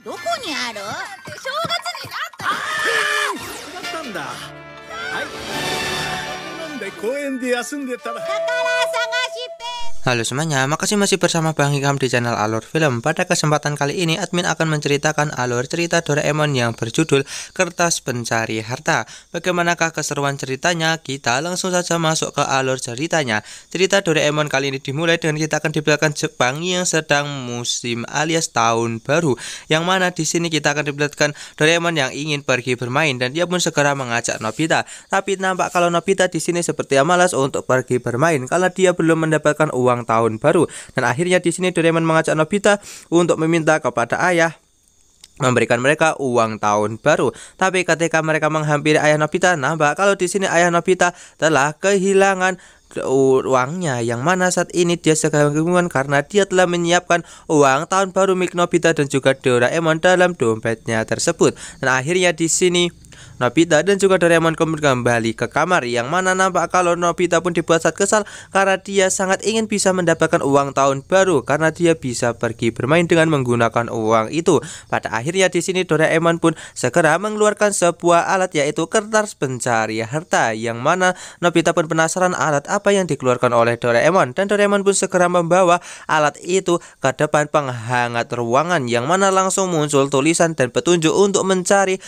どこにある？正月になっただったんだ。はい。飲んで公園で休んでたら。Halo semuanya, makasih masih bersama Bang Hikam di channel Alur Film. Pada kesempatan kali ini, admin akan menceritakan alur cerita Doraemon yang berjudul Kertas Pencari Harta. Bagaimanakah keseruan ceritanya? Kita langsung saja masuk ke alur ceritanya. Cerita Doraemon kali ini dimulai dengan kita akan di belakang Jepang yang sedang musim alias tahun baru. Yang mana di sini kita akan diperlihatkan Doraemon yang ingin pergi bermain dan dia pun segera mengajak Nobita. Tapi nampak kalau Nobita di sini sepertinya malas untuk pergi bermain karena dia belum mendapatkan uang tahun baru. Dan akhirnya di sini Doraemon mengajak Nobita untuk meminta kepada ayah memberikan mereka uang tahun baru. Tapi ketika mereka menghampiri ayah Nobita, nampak kalau di sini ayah Nobita telah kehilangan uangnya, yang mana saat ini dia sedang kebingungan karena dia telah menyiapkan uang tahun baru milik Nobita dan juga Doraemon dalam dompetnya tersebut. Dan akhirnya di sini Nobita dan juga Doraemon kembali ke kamar, yang mana nampak kalau Nobita pun dibuat sangat kesal karena dia sangat ingin bisa mendapatkan uang tahun baru karena dia bisa pergi bermain dengan menggunakan uang itu. Pada akhirnya di sini Doraemon pun segera mengeluarkan sebuah alat yaitu kertas pencari harta, yang mana Nobita pun penasaran alat apa yang dikeluarkan oleh Doraemon, dan Doraemon pun segera membawa alat itu ke depan penghangat ruangan, yang mana langsung muncul tulisan dan petunjuk untuk mencari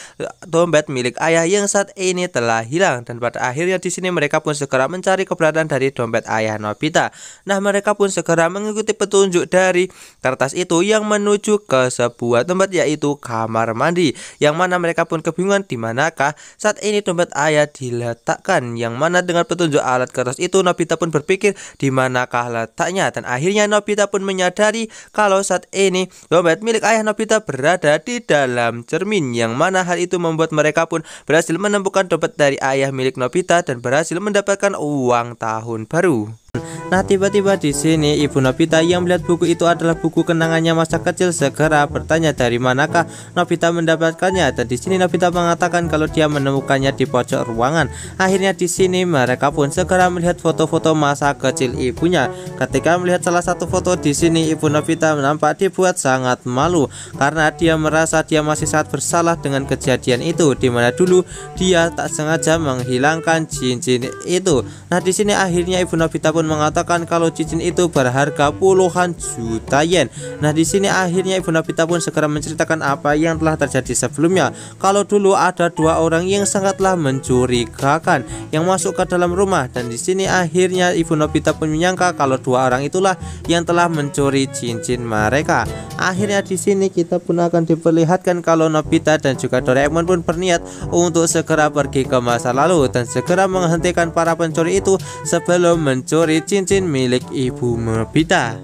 dompet milik ayah yang saat ini telah hilang. Dan pada akhirnya di sini mereka pun segera mencari keberadaan dari dompet ayah Nobita. Nah, mereka pun segera mengikuti petunjuk dari kertas itu yang menuju ke sebuah tempat yaitu kamar mandi, yang mana mereka pun kebingungan di manakah saat ini dompet ayah diletakkan, yang mana dengan petunjuk alat kertas itu Nobita pun berpikir di manakah letaknya. Dan akhirnya Nobita pun menyadari kalau saat ini dompet milik ayah Nobita berada di dalam cermin, yang mana hal itu membuat mereka pun berhasil menemukan dompet dari ayah milik Nobita dan berhasil mendapatkan uang tahun baru. Nah, tiba-tiba di sini ibu Nobita yang melihat buku itu adalah buku kenangannya masa kecil segera bertanya dari manakah Nobita mendapatkannya. Dan di sini Nobita mengatakan kalau dia menemukannya di pojok ruangan. Akhirnya di sini mereka pun segera melihat foto-foto masa kecil ibunya. Ketika melihat salah satu foto di sini, ibu Nobita nampak dibuat sangat malu karena dia merasa dia masih sangat bersalah dengan kejadian itu, di mana dulu dia tak sengaja menghilangkan cincin itu. Nah, di sini akhirnya ibu Nobita pun mengatakan kalau cincin itu berharga puluhan juta yen. Nah, di sini akhirnya ibu Nobita pun segera menceritakan apa yang telah terjadi sebelumnya. Kalau dulu ada dua orang yang sangatlah mencurigakan yang masuk ke dalam rumah, dan di sini akhirnya ibu Nobita pun menyangka kalau dua orang itulah yang telah mencuri cincin mereka. Akhirnya di sini kita pun akan diperlihatkan kalau Nobita dan juga Doraemon pun berniat untuk segera pergi ke masa lalu dan segera menghentikan para pencuri itu sebelum mencuri cincin milik ibu Nobita.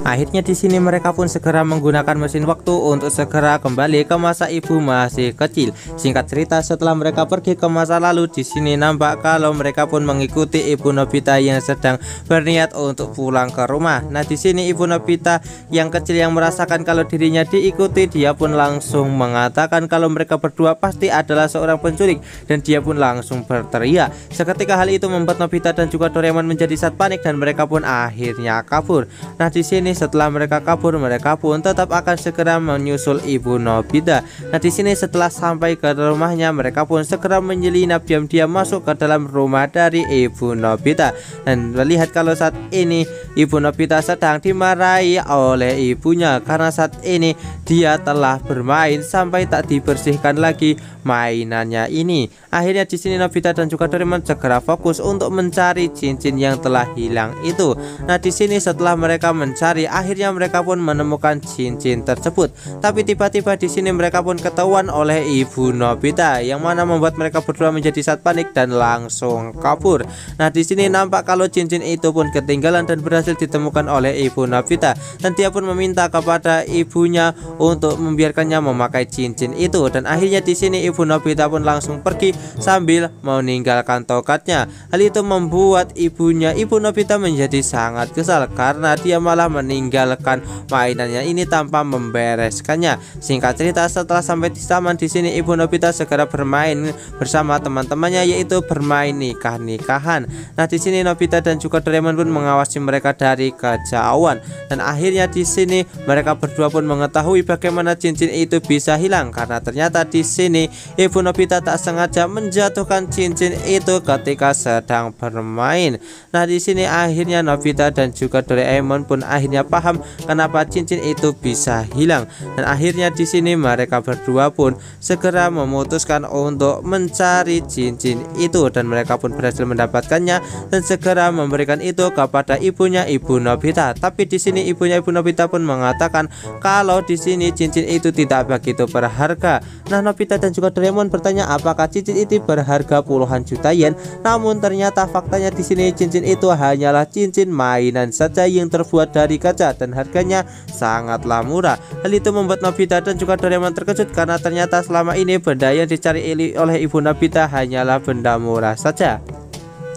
Akhirnya di sini mereka pun segera menggunakan mesin waktu untuk segera kembali ke masa ibu masih kecil. Singkat cerita, setelah mereka pergi ke masa lalu, di sini nampak kalau mereka pun mengikuti ibu Nobita yang sedang berniat untuk pulang ke rumah. Nah, di sini ibu Nobita yang kecil yang merasakan kalau dirinya diikuti, dia pun langsung mengatakan kalau mereka berdua pasti adalah seorang penculik, dan dia pun langsung berteriak. Seketika hal itu membuat Nobita dan juga Doraemon menjadi sangat panik dan mereka pun akhirnya kabur. Nah, di sini setelah mereka kabur, mereka pun tetap akan segera menyusul ibu Nobita. Nah, di sini setelah sampai ke rumahnya, mereka pun segera menyelinap diam-diam masuk ke dalam rumah dari ibu Nobita dan melihat kalau saat ini ibu Nobita sedang dimarahi oleh ibunya karena saat ini dia telah bermain sampai tak dibersihkan lagi mainannya ini. Akhirnya di sini Nobita dan juga Doraemon segera fokus untuk mencari cincin yang telah hilang itu. Nah, di sini setelah mereka mencari, akhirnya mereka pun menemukan cincin tersebut. Tapi tiba-tiba di sini mereka pun ketahuan oleh ibu Nobita, yang mana membuat mereka berdua menjadi sangat panik dan langsung kabur. Nah, di sini nampak kalau cincin itu pun ketinggalan dan berhasil ditemukan oleh ibu Nobita, dan dia pun meminta kepada ibunya untuk membiarkannya memakai cincin itu. Dan akhirnya di sini ibu Nobita pun langsung pergi sambil meninggalkan tokatnya. Hal itu membuat ibu Nobita menjadi sangat kesal karena dia malah meninggalkan mainannya ini tanpa membereskannya. Singkat cerita, setelah sampai di taman, di sini Ibu Nobita segera bermain bersama teman-temannya, yaitu bermain nikah-nikahan. Nah, di sini Nobita dan juga Doraemon pun mengawasi mereka dari kejauhan, dan akhirnya di sini mereka berdua pun mengetahui bagaimana cincin itu bisa hilang, karena ternyata di sini Ibu Nobita tak sengaja menjatuhkan cincin itu ketika sedang bermain. Nah, di sini akhirnya Nobita dan juga Doraemon pun akhirnya paham kenapa cincin itu bisa hilang, dan akhirnya di sini mereka berdua pun segera memutuskan untuk mencari cincin itu, dan mereka pun berhasil mendapatkannya dan segera memberikan itu kepada ibunya Ibu Nobita. Tapi di sini ibunya Ibu Nobita pun mengatakan kalau di sini cincin itu tidak begitu berharga. Nah, Nobita dan juga Doraemon bertanya apakah cincin itu berharga puluhan juta yen. Namun ternyata faktanya di sini cincin itu hanyalah cincin mainan saja yang terbuat dari kaca dan harganya sangatlah murah. Hal itu membuat Nobita dan juga Doraemon terkejut karena ternyata selama ini benda yang dicari oleh Ibu Nobita hanyalah benda murah saja.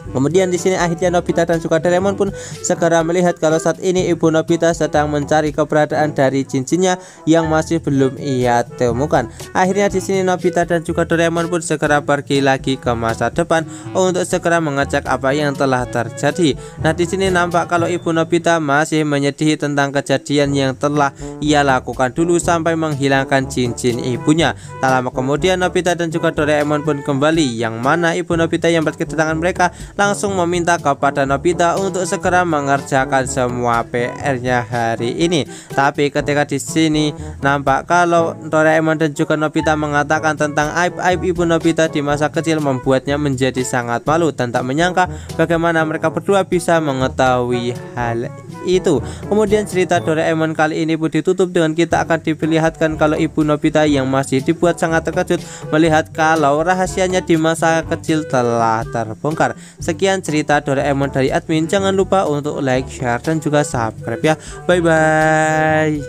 Kemudian di sini akhirnya Nobita dan juga Doraemon pun segera melihat kalau saat ini Ibu Nobita sedang mencari keberadaan dari cincinnya yang masih belum ia temukan. Akhirnya di sini Nobita dan juga Doraemon pun segera pergi lagi ke masa depan untuk segera mengecek apa yang telah terjadi. Nah, di sini nampak kalau Ibu Nobita masih menyedihi tentang kejadian yang telah ia lakukan dulu sampai menghilangkan cincin ibunya. Tak lama kemudian Nobita dan juga Doraemon pun kembali, yang mana Ibu Nobita yang berkedatangan mereka langsung meminta kepada Nobita untuk segera mengerjakan semua PR-nya hari ini. Tapi ketika di sini nampak kalau Doraemon dan juga Nobita mengatakan tentang aib-aib Ibu Nobita di masa kecil membuatnya menjadi sangat malu dan tak menyangka bagaimana mereka berdua bisa mengetahui hal itu. Kemudian cerita Doraemon kali ini pun ditutup dengan kita akan diperlihatkan kalau Ibu Nobita yang masih dibuat sangat terkejut melihat kalau rahasianya di masa kecil telah terbongkar. Sekian cerita Doraemon dari admin. Jangan lupa untuk like, share, dan juga subscribe ya. Bye bye.